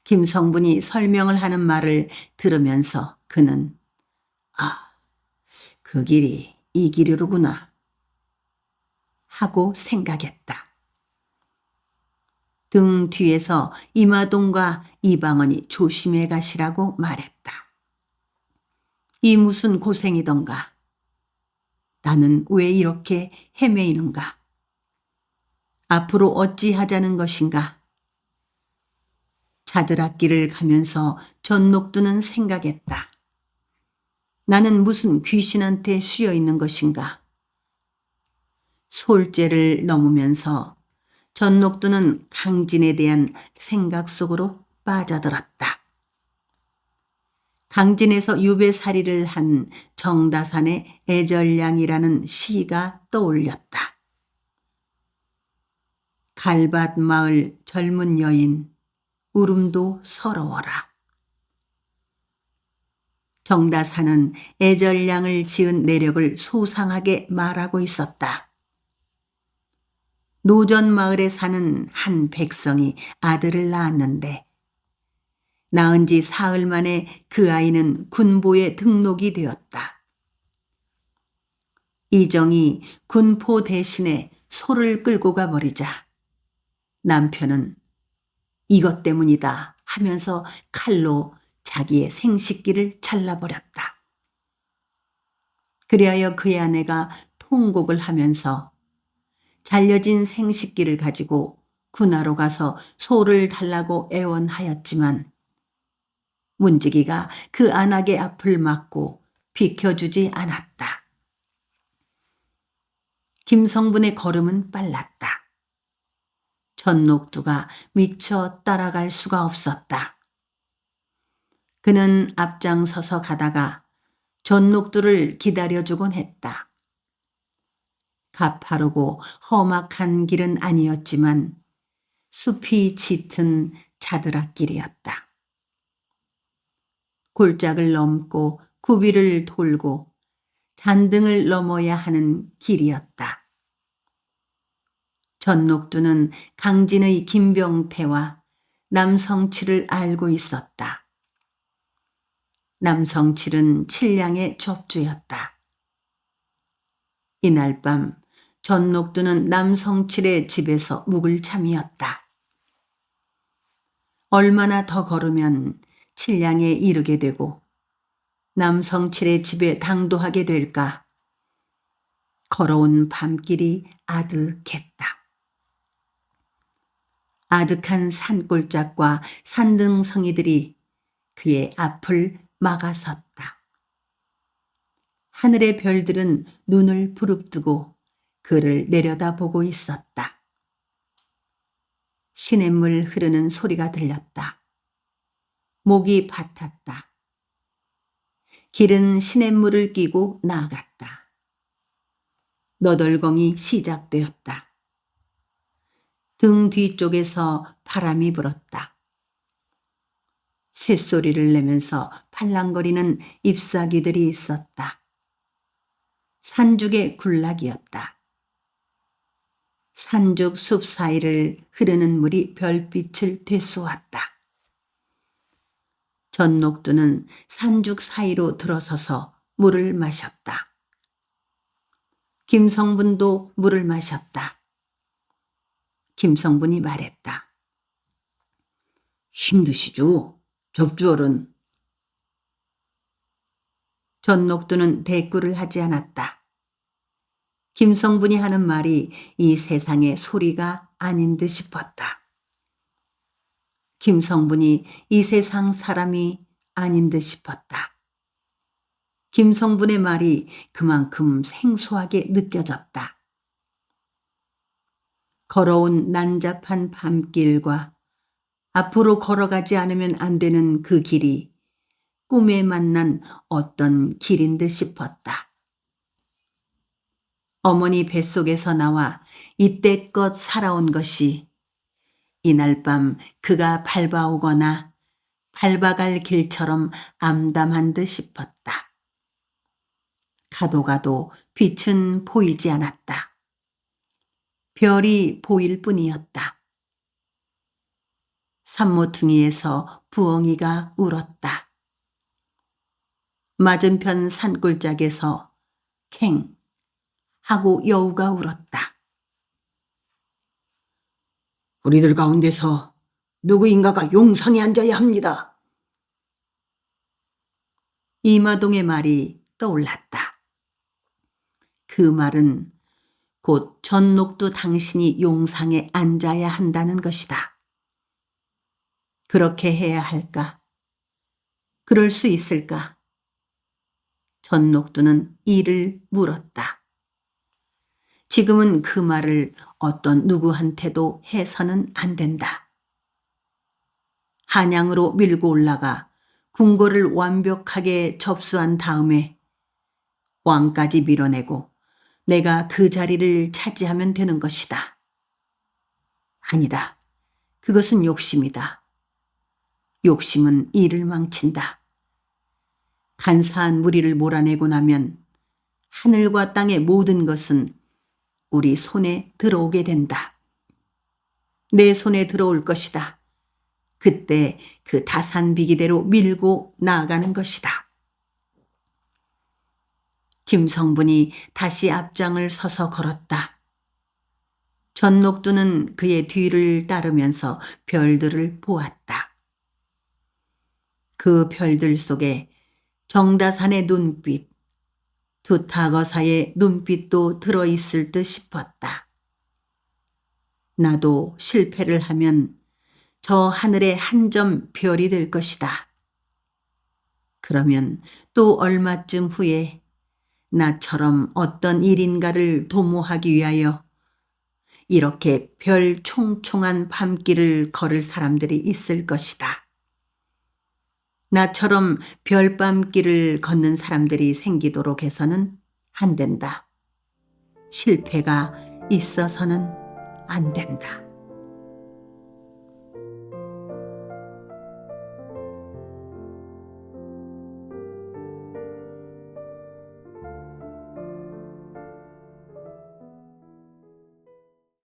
김성분이 설명을 하는 말을 들으면서 그는 그 길이 이 길이로구나 하고 생각했다. 등 뒤에서 이마동과 이방원이 조심해 가시라고 말했다. 이 무슨 고생이던가. 나는 왜 이렇게 헤매이는가. 앞으로 어찌하자는 것인가. 자드락길을 가면서 전녹두는 생각했다. 나는 무슨 귀신한테 씌여 있는 것인가. 솔제를 넘으면서 전녹두는 강진에 대한 생각 속으로 빠져들었다. 강진에서 유배살이를 한 정다산의 애절량이라는 시가 떠올렸다. 갈밭 마을 젊은 여인, 울음도 서러워라. 정다산은 애절량을 지은 내력을 소상하게 말하고 있었다. 노전 마을에 사는 한 백성이 아들을 낳았는데 낳은 지 사흘 만에 그 아이는 군보에 등록이 되었다. 이정이 군포 대신에 소를 끌고 가버리자 남편은 이것 때문이다 하면서 칼로 자기의 생식기를 잘라버렸다. 그리하여 그의 아내가 통곡을 하면서 잘려진 생식기를 가지고 군하로 가서 소를 달라고 애원하였지만 문지기가 그 안악의 앞을 막고 비켜주지 않았다. 김성분의 걸음은 빨랐다. 전녹두가 미처 따라갈 수가 없었다. 그는 앞장서서 가다가 전녹두를 기다려주곤 했다. 가파르고 험악한 길은 아니었지만 숲이 짙은 자드락길이었다. 골짜기를 넘고 구비를 돌고 잔등을 넘어야 하는 길이었다. 전녹두는 강진의 김병태와 남성칠을 알고 있었다. 남성칠은 칠량의 접주였다. 이날 밤 전녹두는 남성칠의 집에서 묵을 참이었다. 얼마나 더 걸으면 칠량에 이르게 되고 남성칠의 집에 당도하게 될까? 걸어온 밤길이 아득했다. 아득한 산골짜기와 산등성이들이 그의 앞을 막아섰다. 하늘의 별들은 눈을 부릅뜨고 그를 내려다보고 있었다. 시냇물 흐르는 소리가 들렸다. 목이 밭았다. 길은 시냇물을 끼고 나아갔다. 너덜공이 시작되었다. 등 뒤쪽에서 바람이 불었다. 쇳소리를 내면서 팔랑거리는 잎사귀들이 있었다. 산죽의 군락이었다. 산죽 숲 사이를 흐르는 물이 별빛을 되쏘았다. 전녹두는 산죽 사이로 들어서서 물을 마셨다. 김성분도 물을 마셨다. 김성분이 말했다. 힘드시죠? 접주어른. 전녹두는 대꾸를 하지 않았다. 김성분이 하는 말이 이 세상의 소리가 아닌 듯 싶었다. 김성분이 이 세상 사람이 아닌 듯 싶었다. 김성분의 말이 그만큼 생소하게 느껴졌다. 걸어온 난잡한 밤길과 앞으로 걸어가지 않으면 안 되는 그 길이 꿈에 만난 어떤 길인 듯 싶었다. 어머니 뱃속에서 나와 이때껏 살아온 것이 이날 밤 그가 밟아오거나 밟아갈 길처럼 암담한 듯 싶었다. 가도 가도 빛은 보이지 않았다. 별이 보일 뿐이었다. 산모퉁이에서 부엉이가 울었다. 맞은편 산골짜기에서 캥 하고 여우가 울었다. 우리들 가운데서 누구인가가 용상에 앉아야 합니다. 이마동의 말이 떠올랐다. 그 말은 곧 전녹두 당신이 용상에 앉아야 한다는 것이다. 그렇게 해야 할까? 그럴 수 있을까? 전녹두는 이를 물었다. 지금은 그 말을 어떤 누구한테도 해서는 안 된다. 한양으로 밀고 올라가 궁궐을 완벽하게 접수한 다음에 왕까지 밀어내고 내가 그 자리를 차지하면 되는 것이다. 아니다. 그것은 욕심이다. 욕심은 일을 망친다. 간사한 무리를 몰아내고 나면 하늘과 땅의 모든 것은 우리 손에 들어오게 된다. 내 손에 들어올 것이다. 그때 그 다산비기대로 밀고 나아가는 것이다. 김성분이 다시 앞장을 서서 걸었다. 전녹두는 그의 뒤를 따르면서 별들을 보았다. 그 별들 속에 정다산의 눈빛, 두타거사의 눈빛도 들어있을 듯 싶었다. 나도 실패를 하면 저 하늘의 한 점 별이 될 것이다. 그러면 또 얼마쯤 후에 나처럼 어떤 일인가를 도모하기 위하여 이렇게 별 총총한 밤길을 걸을 사람들이 있을 것이다. 나처럼 별밤길을 걷는 사람들이 생기도록 해서는 안 된다. 실패가 있어서는 안 된다.